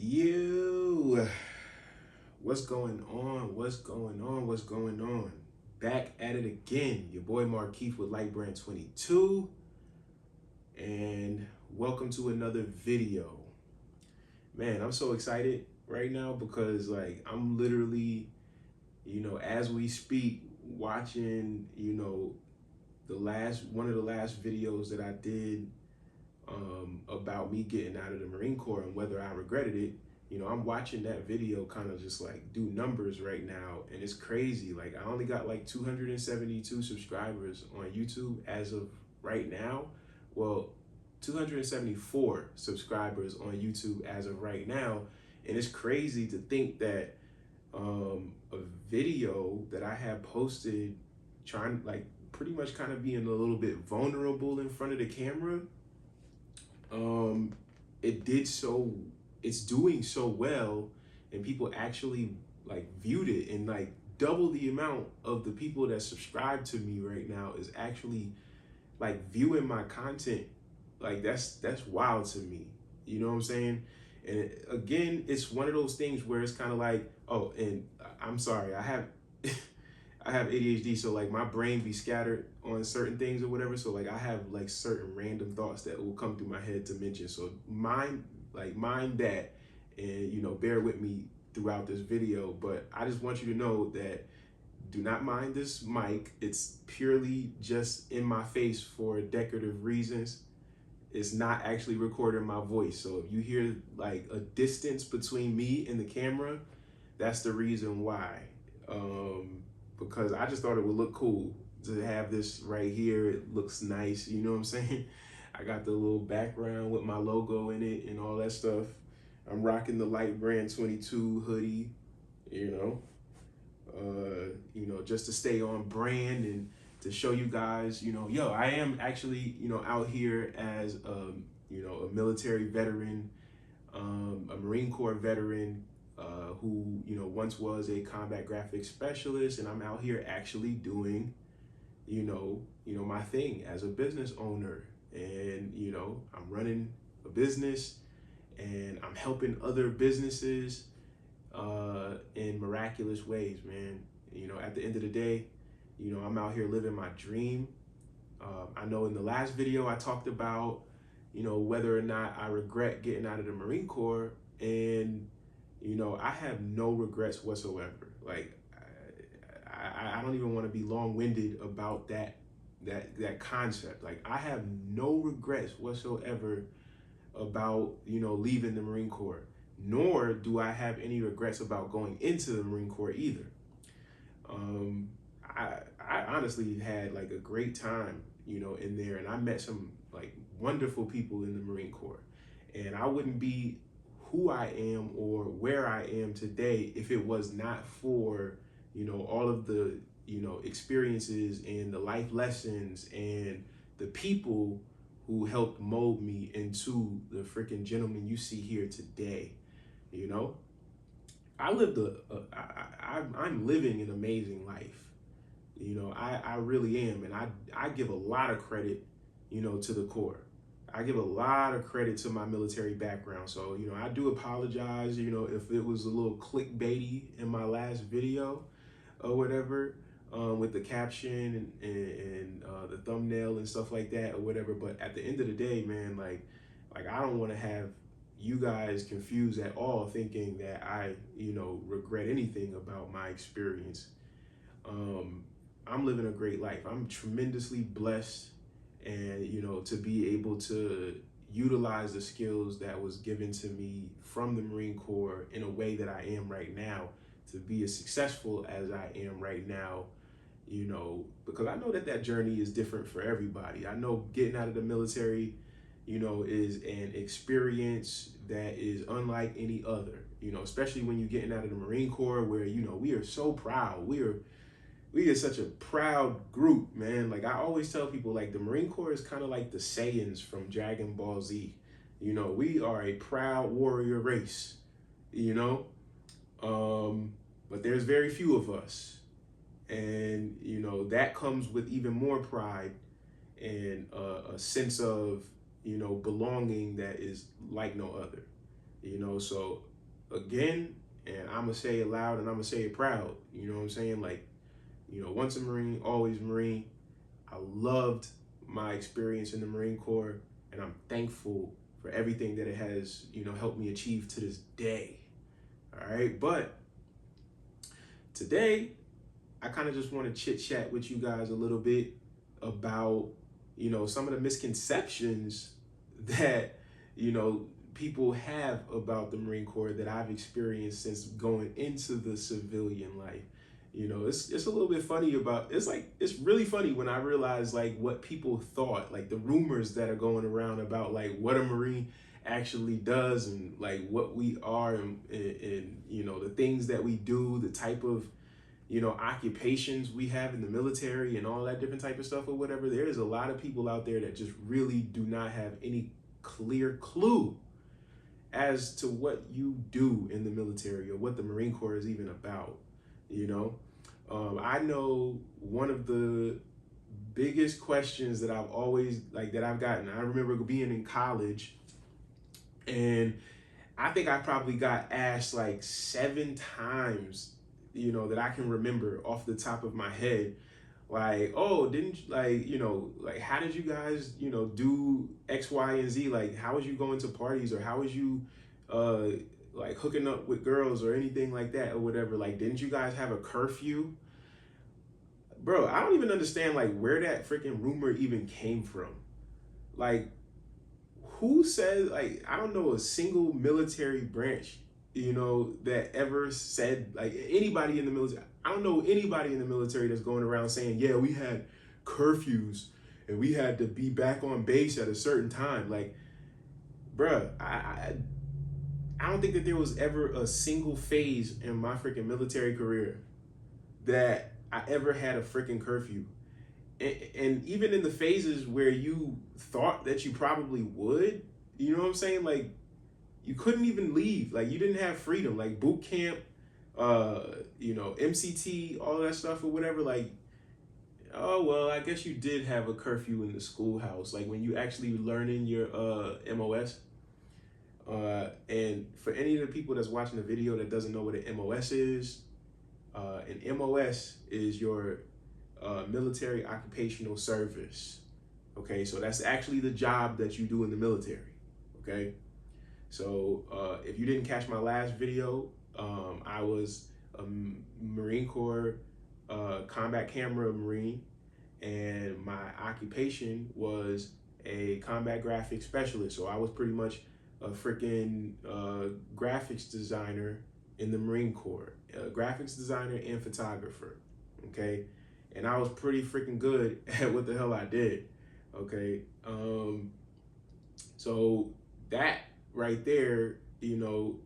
You, what's going on? What's going on? What's going on? Back at it again. Your boy Markeith with Light Brand 22, and welcome to another video. Man, I'm so excited right now because I'm literally, as we speak, watching, the last one of the last videos that I did about me getting out of the Marine Corps and whether I regretted it. I'm watching that video kind of just do numbers right now, and it's crazy. I only got 272 subscribers on YouTube as of right now. Well, 274 subscribers on YouTube as of right now. And it's crazy to think that a video that I have posted trying pretty much kind of being a little bit vulnerable in front of the camera, it's doing so well, and people actually viewed it, and double the amount of the people that subscribe to me right now is actually viewing my content. That's wild to me. You know what I'm saying? And again, it's one of those things where it's kind of oh, and I'm sorry, I have I have ADHD, so my brain be scattered on certain things or whatever. So I have certain random thoughts that will come through my head to mention. So mind that, and bear with me throughout this video. But I just want you to know that do not mind this mic. It's purely just in my face for decorative reasons. It's not actually recording my voice. So if you hear a distance between me and the camera, that's the reason why. Because I just thought it would look cool to have this right here. It looks nice, you know what I'm saying? I got the little background with my logo in it and all that stuff. I'm rocking the Light Brand 22 hoodie, just to stay on brand and to show you guys, I am actually, out here as a military veteran, a Marine Corps veteran, who once was a combat graphics specialist, and I'm out here actually doing my thing as a business owner, and I'm running a business, and I'm helping other businesses in miraculous ways, man. At the end of the day, I'm out here living my dream. I know in the last video I talked about whether or not I regret getting out of the Marine Corps, and I have no regrets whatsoever. I don't even want to be long-winded about that concept. I have no regrets whatsoever about leaving the Marine Corps, nor do I have any regrets about going into the Marine Corps either. I honestly had a great time in there, and I met some wonderful people in the Marine Corps, and I wouldn't be who I am or where I am today if it was not for all of the experiences and the life lessons and the people who helped mold me into the freaking gentleman you see here today. I'm living an amazing life. I really am, and I give a lot of credit to the Corps. I give a lot of credit to my military background. So, I do apologize, if it was a little clickbaity in my last video or whatever, with the caption and the thumbnail and stuff like that or whatever. But at the end of the day, man, I don't want to have you guys confused at all thinking that I, regret anything about my experience. I'm living a great life. I'm tremendously blessed, and to be able to utilize the skills that was given to me from the Marine Corps in a way that I am right now, to be as successful as I am right now, because I know that journey is different for everybody. I know getting out of the military, is an experience that is unlike any other, especially when you're getting out of the Marine Corps, where, we are so proud. We are such a proud group, man. I always tell people, the Marine Corps is kind of like the Saiyans from Dragon Ball Z. We are a proud warrior race, but there's very few of us. And, that comes with even more pride and a sense of, belonging that is like no other. So again, and I'm gonna say it loud and I'm gonna say it proud. You know what I'm saying? Like, once a Marine, always Marine. I loved my experience in the Marine Corps, and I'm thankful for everything that it has, helped me achieve to this day. All right, but today I kind of just want to chit chat with you guys a little bit about, some of the misconceptions that, people have about the Marine Corps that I've experienced since going into the civilian life. It's a little bit funny it's really funny when I realize like what people thought, like the rumors that are going around about like what a Marine actually does and like what we are and the things that we do, the type of occupations we have in the military and all that different type of stuff or whatever. There is a lot of people out there that just really do not have any clear clue as to what you do in the military or what the Marine Corps is even about. I know one of the biggest questions that I've always that I've gotten. I remember being in college, and I think I probably got asked like 7 times, that I can remember off the top of my head. Like, oh, didn't how did you guys, do X, Y, and Z? Like, how was you going to parties, or how was you, like hooking up with girls or anything like that or whatever? Like, didn't you guys have a curfew? Bro, I don't even understand like where that freaking rumor even came from. Like, who said, like, I don't know a single military branch, that ever said, like, anybody in the military. I don't know anybody in the military that's going around saying, yeah, we had curfews and we had to be back on base at a certain time. Like, bruh, I don't think that there was ever a single phase in my freaking military career that I ever had a freaking curfew. And even in the phases where you thought that you probably would, you know what I'm saying? Like, you couldn't even leave. Like, you didn't have freedom. Like, boot camp, MCT, all that stuff or whatever. Like, oh, well, I guess you did have a curfew in the schoolhouse. Like, when you actually learning your MOS. And for any of the people that's watching the video that doesn't know what an MOS is, an MOS is your military occupational service. Okay, so that's actually the job that you do in the military. Okay, so if you didn't catch my last video, I was a Marine Corps combat camera Marine, and my occupation was a combat graphics specialist. So I was pretty much a freaking graphics designer in the Marine Corps, graphics designer and photographer, okay? And I was pretty freaking good at what the hell I did, okay? So that right there,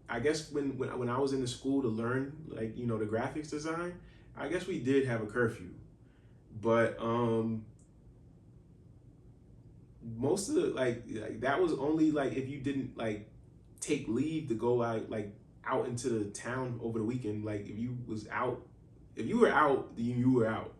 I guess when I was in the school to learn, like, the graphics design, I guess we did have a curfew, but most of the like that was only like if you didn't like take leave to go out into the town over the weekend. Like, if you were out, then you were out.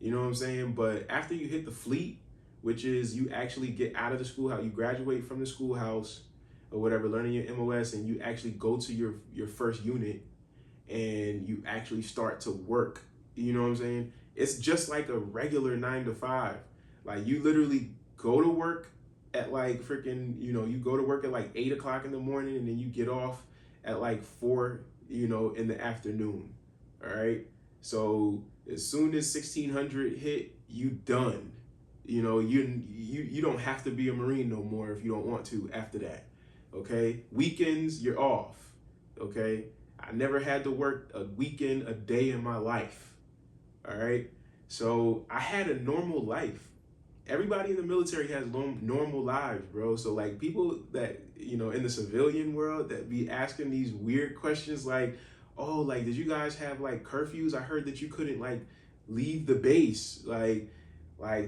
You know what I'm saying? But after you hit the fleet, which is you actually get out of the schoolhouse, you graduate from the schoolhouse or whatever, learning your MOS, and you actually go to your first unit and you actually start to work. You know what I'm saying? It's just like a regular 9 to 5. Like, you literally go to work at like freaking, you go to work at like 8 o'clock in the morning, and then you get off at like 4, in the afternoon. All right. So as soon as 1600 hit, you done. You don't have to be a Marine no more if you don't want to after that. Okay. Weekends, you're off. Okay. I never had to work a weekend a day in my life. All right. So I had a normal life. Everybody in the military has normal lives, bro. So like people that, in the civilian world that be asking these weird questions like, oh, like, did you guys have like curfews? I heard that you couldn't like leave the base. Like,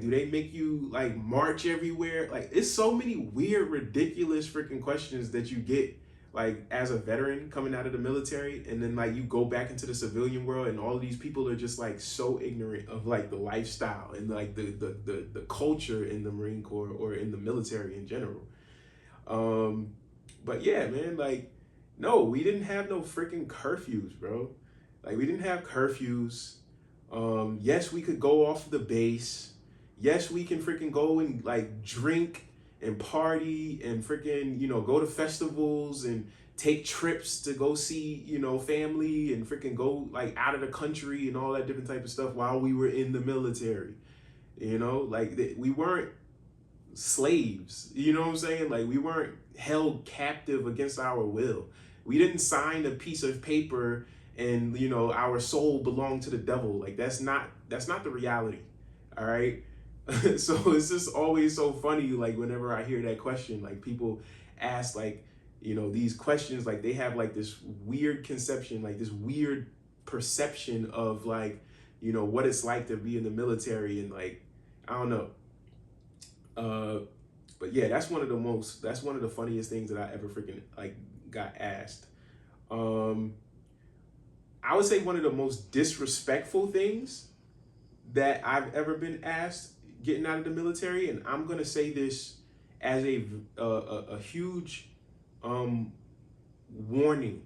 do they make you like march everywhere? Like, it's so many weird, ridiculous freaking questions that you get like as a veteran coming out of the military, and then like you go back into the civilian world, and all of these people are just like so ignorant of like the lifestyle and like the culture in the Marine Corps or in the military in general. But yeah, man, like, No, we didn't have no freaking curfews, bro. Like we didn't have curfews. Yes, we could go off the base. Yes, we can freaking go and like drink and party and freaking, go to festivals and take trips to go see, family and freaking go like out of the country and all that different type of stuff while we were in the military. Like we weren't slaves. You know what I'm saying? Like we weren't held captive against our will. We didn't sign a piece of paper and our soul belonged to the devil. Like that's not the reality. All right. So it's just always so funny, like whenever I hear that question, like people ask like, these questions, like they have like this weird conception, like this weird perception of like, what it's like to be in the military and like, I don't know. But yeah, that's one of the funniest things that I ever freaking like got asked. I would say one of the most disrespectful things that I've ever been asked getting out of the military, and I'm gonna say this as a huge warning,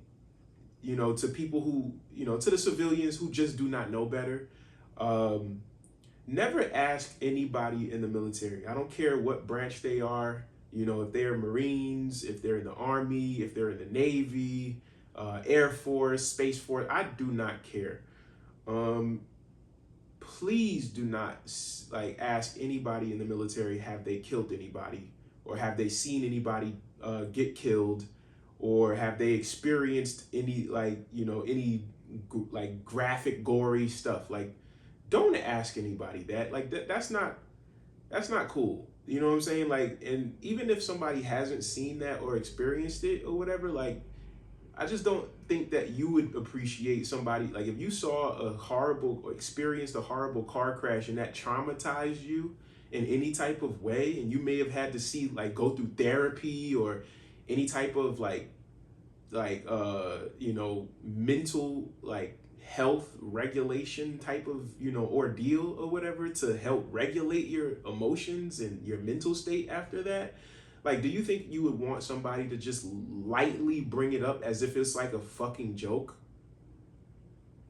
to people who, to the civilians who just do not know better. Never ask anybody in the military. I don't care what branch they are, if they're Marines, if they're in the Army, if they're in the Navy, Air Force, Space Force. I do not care. Please do not like ask anybody in the military, have they killed anybody, or have they seen anybody get killed, or have they experienced any any like graphic, gory stuff. Like, don't ask anybody that. Like that's not cool. You know what I'm saying? Like, and even if somebody hasn't seen that or experienced it or whatever, like I just don't think that you would appreciate somebody, like if you saw a horrible or experienced a horrible car crash and that traumatized you in any type of way, and you may have had to see like go through therapy or any type of mental like health regulation type of ordeal or whatever to help regulate your emotions and your mental state after that. Like, do you think you would want somebody to just lightly bring it up as if it's like a fucking joke?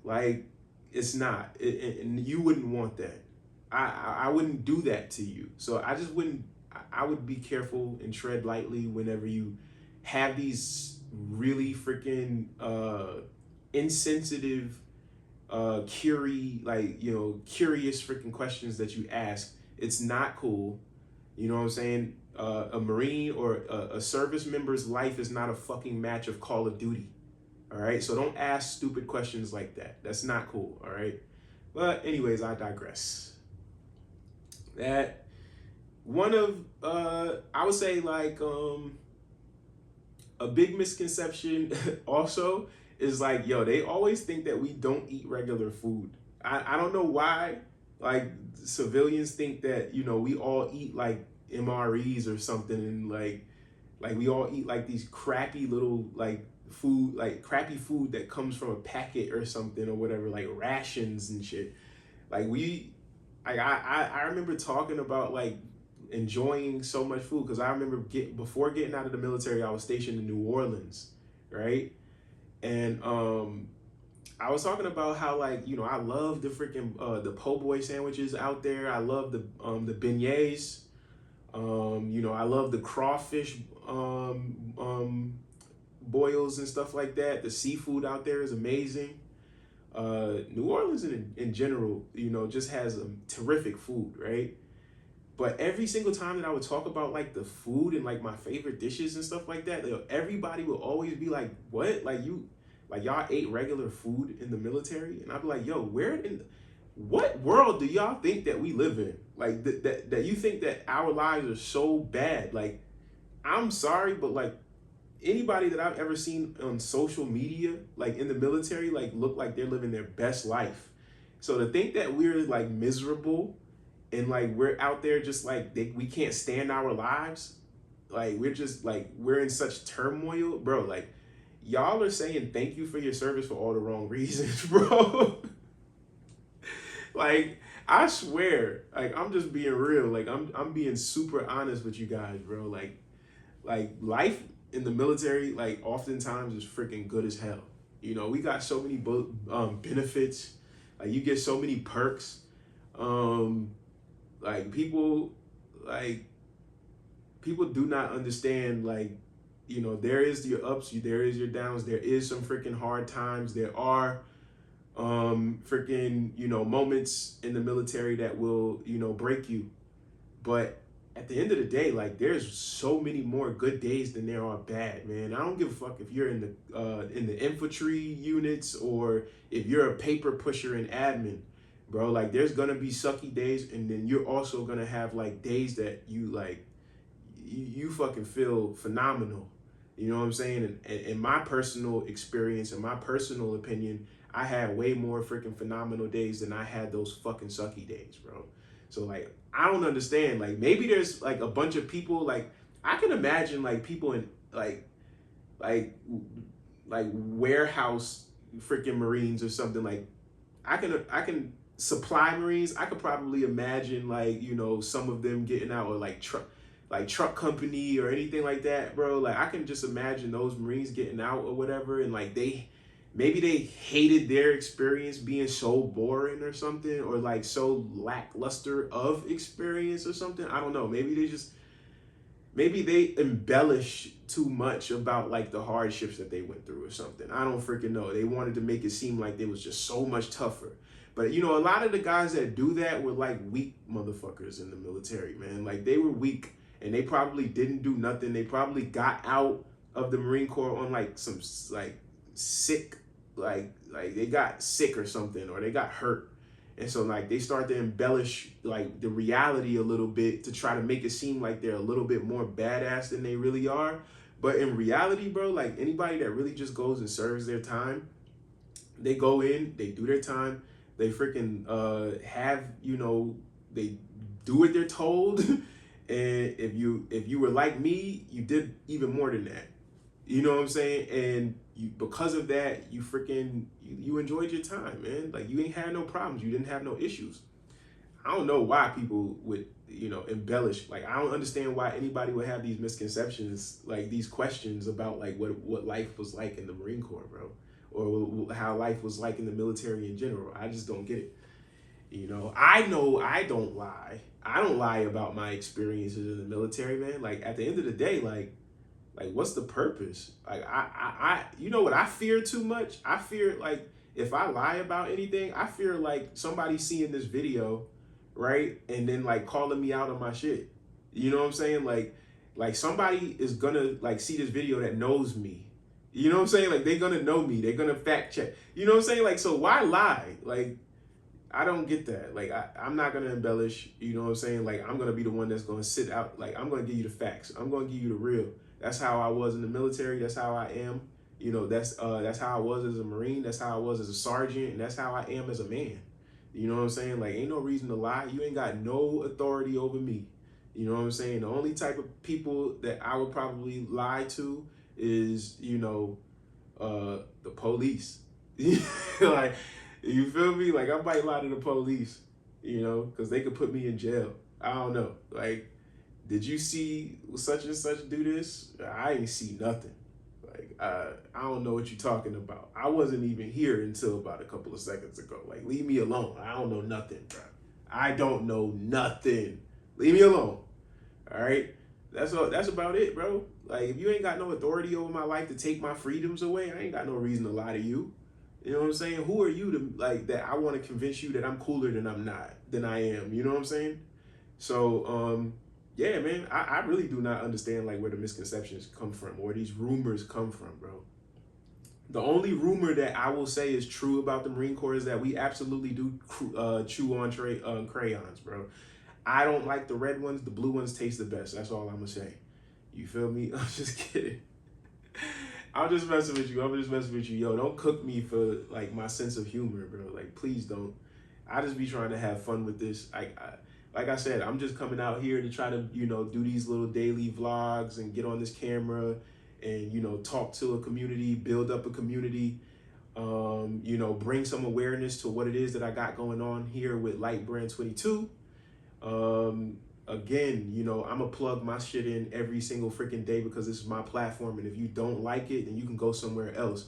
Like, it's not. And you wouldn't want that. I wouldn't do that to you. So I just wouldn't. I would be careful and tread lightly whenever you have these really freaking insensitive, curious freaking questions that you ask. It's not cool. You know what I'm saying? A Marine or a service member's life is not a fucking match of Call of Duty. All right. So don't ask stupid questions like that. That's not cool. All right. But anyways, I digress. That one of, I would say like, a big misconception also is like, yo, they always think that we don't eat regular food. I don't know why, like civilians think that, we all eat like MREs or something, and like we all eat like these crappy little like food, like crappy food that comes from a packet or something or whatever, like rations and shit. Like I remember talking about like enjoying so much food because I remember before getting out of the military, I was stationed in New Orleans, right? And I was talking about how like I love the freaking the po' boy sandwiches out there. I love the beignets. I love the crawfish boils and stuff like that. The seafood out there is amazing. New Orleans in general, just has terrific food, right? But every single time that I would talk about like the food and like my favorite dishes and stuff like that, everybody would always be like, "What? Like y'all ate regular food in the military?" And I'd be like, "Yo, what world do y'all think that we live in? Like that you think that our lives are so bad? Like, I'm sorry, but like anybody that I've ever seen on social media, like in the military, like look like they're living their best life. So to think that we're like miserable and like we're out there just like we can't stand our lives, like we're just like we're in such turmoil, bro. Like y'all are saying thank you for your service for all the wrong reasons, bro. Like I swear, like I'm just being real. Like I'm being super honest with you guys, bro. Like life in the military, like oftentimes is freaking good as hell. You know, we got so many benefits. Like you get so many perks. Like like people do not understand, like, you know, there is your ups, there is your downs, there is some freaking hard times. There are freaking, you know, moments in the military that will, you know, break you. But at the end of the day, like there's so many more good days than there are bad, man. I don't give a fuck if you're in the infantry units or if you're a paper pusher in admin, bro. Like there's gonna be sucky days, and then you're also gonna have like days that you like you fucking feel phenomenal. You know what I'm saying? And in my personal experience, in my personal opinion, I had way more freaking phenomenal days than I had those fucking sucky days, bro. So like, I don't understand. Like maybe there's like a bunch of people, like I can imagine like people in like warehouse freaking Marines or something. Like I can supply Marines. I could probably imagine like, you know, some of them getting out, or like truck company or anything like that, bro. Like I can just imagine those Marines getting out or whatever, and like maybe they hated their experience being so boring or something, or like so lackluster of experience or something. I don't know. Maybe they embellish too much about like the hardships that they went through or something. I don't freaking know. They wanted to make it seem like it was just so much tougher. But you know, a lot of the guys that do that were like weak motherfuckers in the military, man. Like they were weak, and they probably didn't do nothing. They probably got out of the Marine Corps on like some like sick, like they got sick or something, or they got hurt. And so like they start to embellish like the reality a little bit to try to make it seem like they're a little bit more badass than they really are. But in reality, bro, like anybody that really just goes and serves their time, they go in, they do their time, they freaking have, you know, they do what they're told. And if you were like me, you did even more than that. You know what I'm saying? And because of that, you enjoyed your time, man. Like you ain't had no problems. You didn't have no issues. I don't know why people would, you know, embellish. Like I don't understand why anybody would have these misconceptions, like these questions about like what life was like in the Marine Corps, bro, or how life was like in the military in general. I just don't get it. You know I don't lie. I don't lie about my experiences in the military, man. Like at the end of the day, like what's the purpose? Like I you know what I fear too much? I fear like if I lie about anything, I fear like somebody seeing this video, right? And then like calling me out on my shit. You know what I'm saying? Like somebody is gonna like see this video that knows me. You know what I'm saying? Like they're gonna know me. They're gonna fact check. You know what I'm saying? Like so why lie? Like I don't get that. Like, I'm not going to embellish, you know what I'm saying? Like, I'm going to be the one that's going to sit out. Like, I'm going to give you the facts. I'm going to give you the real. That's how I was in the military. That's how I am. You know, that's how I was as a Marine. That's how I was as a sergeant. And that's how I am as a man. You know what I'm saying? Like, ain't no reason to lie. You ain't got no authority over me. You know what I'm saying? The only type of people that I would probably lie to is, you know, the police. Like, you feel me? Like I might lie to the police, you know, because they could put me in jail. I don't know. Like, did you see such and such do this? I ain't see nothing. Like, I don't know what you're talking about. I wasn't even here until about a couple of seconds ago. Like, leave me alone. I don't know nothing, bro. I don't know nothing. Leave me alone. All right? That's about it, bro. Like, if you ain't got no authority over my life to take my freedoms away, I ain't got no reason to lie to you. You know what I'm saying? Who are you to like that? I want to convince you that I'm cooler than I am. You know what I'm saying? So, yeah, man, I really do not understand like where the misconceptions come from, where these rumors come from, bro. The only rumor that I will say is true about the Marine Corps is that we absolutely do chew on crayons, bro. I don't like the red ones. The blue ones taste the best. That's all I'm gonna say. You feel me? I'm just kidding. I'm just messing with you. Yo, don't cook me for like my sense of humor, bro. Like, please don't. I just be trying to have fun with this. Like I said, I'm just coming out here to try to, you know, do these little daily vlogs and get on this camera and, you know, talk to a community, build up a community, you know, bring some awareness to what it is that I got going on here with Light Brand 22. again, I'm gonna plug my shit in every single freaking day because this is my platform. And if you don't like it, then you can go somewhere else.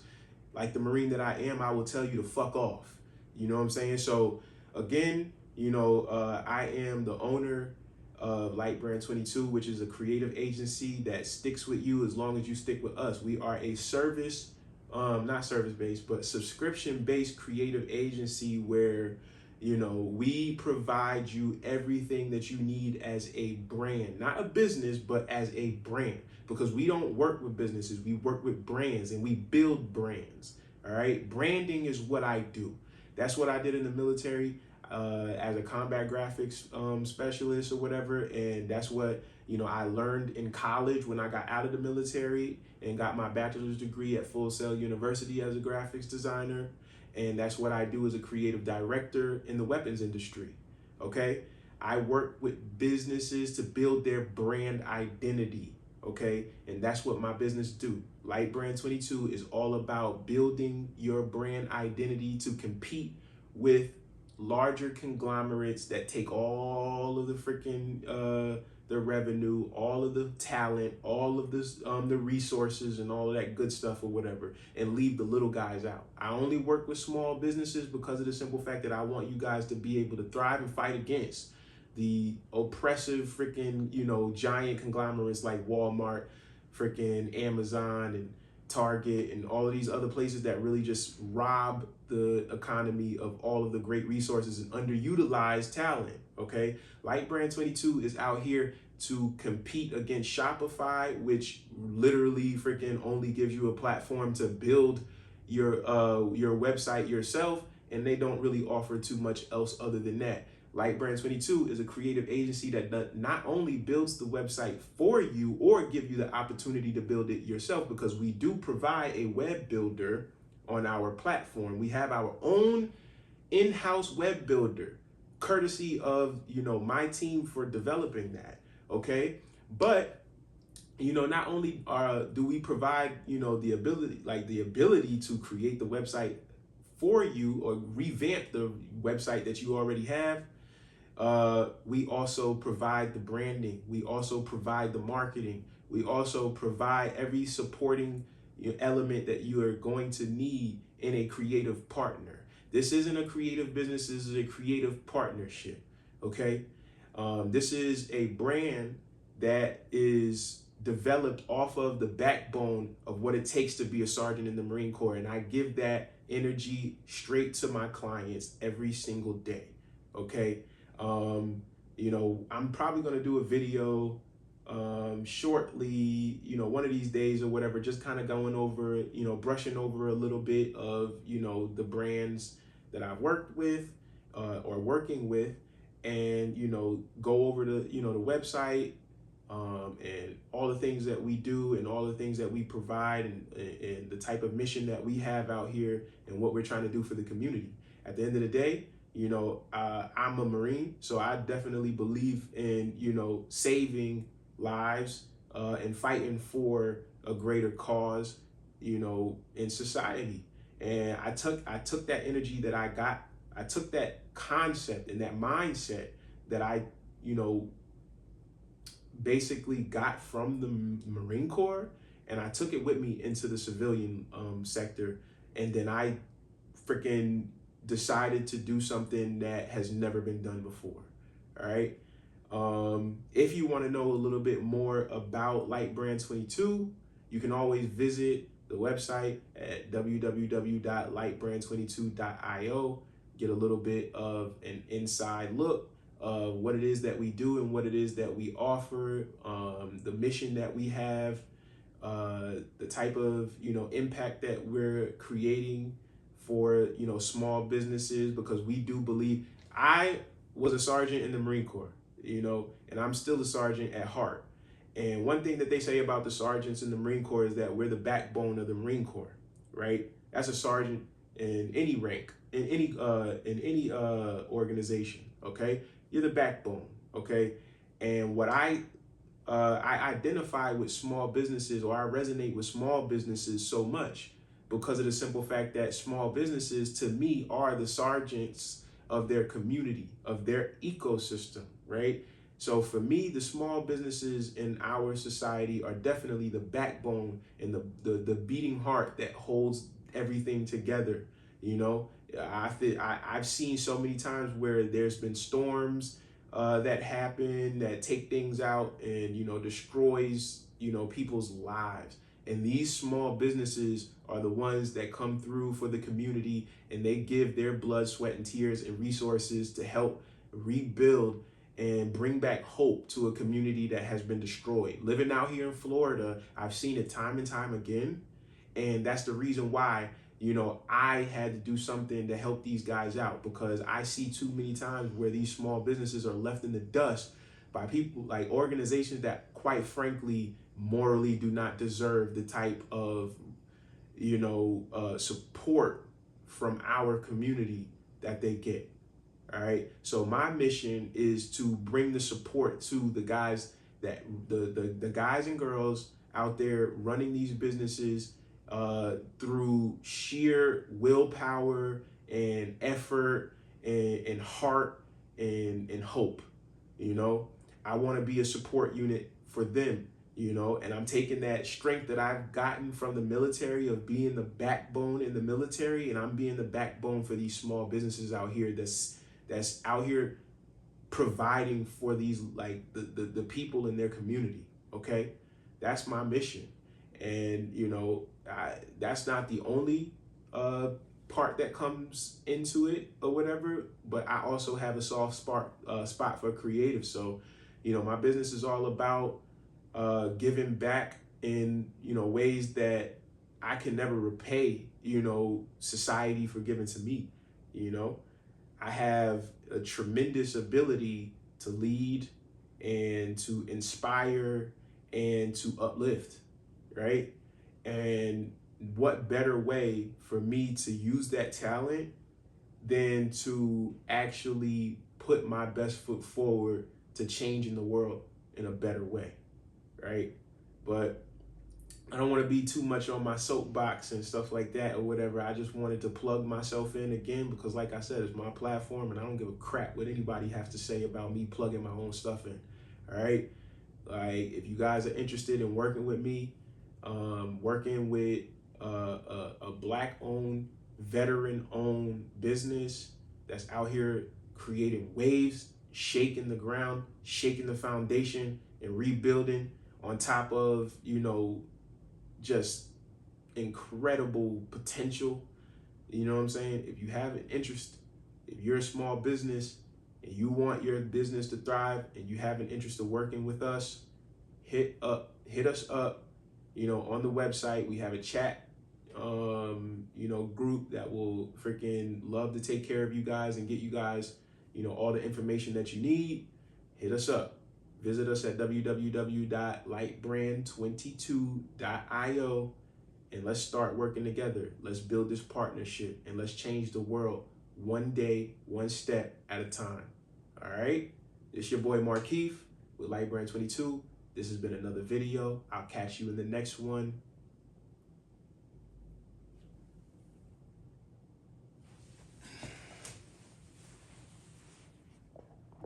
Like the Marine that I am, I will tell you to fuck off. You know what I'm saying? So again, I am the owner of Light Brand 22, which is a creative agency that sticks with you as long as you stick with us. We are a service, not service-based, but subscription-based creative agency where we provide you everything that you need as a brand, not a business, but as a brand, because we don't work with businesses. We work with brands and we build brands. All right. Branding is what I do. That's what I did in the military as a combat graphics specialist or whatever. And that's what, I learned in college when I got out of the military and got my bachelor's degree at Full Sail University as a graphics designer. And that's what I do as a creative director in the weapons industry, okay? I work with businesses to build their brand identity, okay? And that's what my business do. Light Brand 22 is all about building your brand identity to compete with larger conglomerates that take all of the freaking the revenue, all of the talent, all of this the resources and all of that good stuff or whatever, and leave the little guys out. I only work with small businesses because of the simple fact that I want you guys to be able to thrive and fight against the oppressive freaking, giant conglomerates like Walmart, freaking Amazon and Target and all of these other places that really just rob the economy of all of the great resources and underutilized talent, okay? Light Brand 22 is out here to compete against Shopify, which literally freaking only gives you a platform to build your website yourself, and they don't really offer too much else other than that. Light Brand 22 is a creative agency that not only builds the website for you or give you the opportunity to build it yourself, because we do provide a web builder on our platform. We have our own in-house web builder, courtesy of, my team for developing that, okay? But, not only do we provide, the ability to create the website for you or revamp the website that you already have, we also provide the branding. We also provide the marketing. We also provide every supporting element that you are going to need in a creative partner. This isn't a creative business. This is a creative partnership. Okay. This is a brand that is developed off of the backbone of what it takes to be a sergeant in the Marine Corps. And I give that energy straight to my clients every single day. Okay. I'm probably going to do a video shortly, one of these days or whatever, just kind of going over, brushing over a little bit of, the brands that I've worked with or working with, and, go over the, the website and all the things that we do and all the things that we provide and the type of mission that we have out here and what we're trying to do for the community. At the end of the day, I'm a Marine, so I definitely believe in, saving lives and fighting for a greater cause, in society. And I took that energy that I got, I took that concept and that mindset that I, basically got from the Marine Corps, and I took it with me into the civilian sector. And then I freaking decided to do something that has never been done before. All right. If you want to know a little bit more about Light Brand 22, you can always visit the website at www.lightbrand22.io. Get a little bit of an inside look of what it is that we do and what it is that we offer, the mission that we have, the type of, impact that we're creating for, small businesses, because we do believe. I was a sergeant in the Marine Corps, and I'm still a sergeant at heart. And one thing that they say about the sergeants in the Marine Corps is that we're the backbone of the Marine Corps, right? That's a sergeant in any rank, in any organization, okay? You're the backbone, okay? And what I identify with small businesses, or I resonate with small businesses so much, because of the simple fact that small businesses, to me, are the sergeants of their community, of their ecosystem, right? So for me, the small businesses in our society are definitely the backbone and the beating heart that holds everything together. You know, I've seen so many times where there's been storms that happen that take things out and, you know, destroys, you know, people's lives. And these small businesses are the ones that come through for the community, and they give their blood, sweat, and tears and resources to help rebuild and bring back hope to a community that has been destroyed. Living out here in Florida, I've seen it time and time again. And that's the reason why, you know, I had to do something to help these guys out, because I see too many times where these small businesses are left in the dust by people, like organizations that quite frankly morally do not deserve the type of, you know, support from our community that they get. All right. So my mission is to bring the support to the guys, that the guys and girls out there running these businesses through sheer willpower and effort and heart and hope. You know, I want to be a support unit for them, you know, and I'm taking that strength that I've gotten from the military of being the backbone in the military, and I'm being the backbone for these small businesses out here that's out here providing for these, like the people in their community. Okay, that's my mission. And you know, that's not the only part that comes into it or whatever, but I also have a soft spot for creative. So you know, my business is all about giving back in, you know, ways that I can never repay, you know, society for giving to me. You know, I have a tremendous ability to lead and to inspire and to uplift, right? And what better way for me to use that talent than to actually put my best foot forward to changing the world in a better way, right? But I don't want to be too much on my soapbox and stuff like that or whatever. I just wanted to plug myself in again because, like I said, it's my platform and I don't give a crap what anybody has to say about me plugging my own stuff in. All right. Like, if you guys are interested in working with me, working with a Black-owned, veteran-owned business that's out here creating waves, shaking the ground, shaking the foundation, and rebuilding on top of, you know, just incredible potential. You know what I'm saying? If you have an interest, if you're a small business and you want your business to thrive and you have an interest in working with us, hit us up, you know, on the website. We have a chat, you know, group that will freaking love to take care of you guys and get you guys, you know, all the information that you need. Hit us up. Visit us at www.lightbrand22.io and let's start working together. Let's build this partnership and let's change the world one day, one step at a time. All right? It's your boy Markeith with Lightbrand22. This has been another video. I'll catch you in the next one.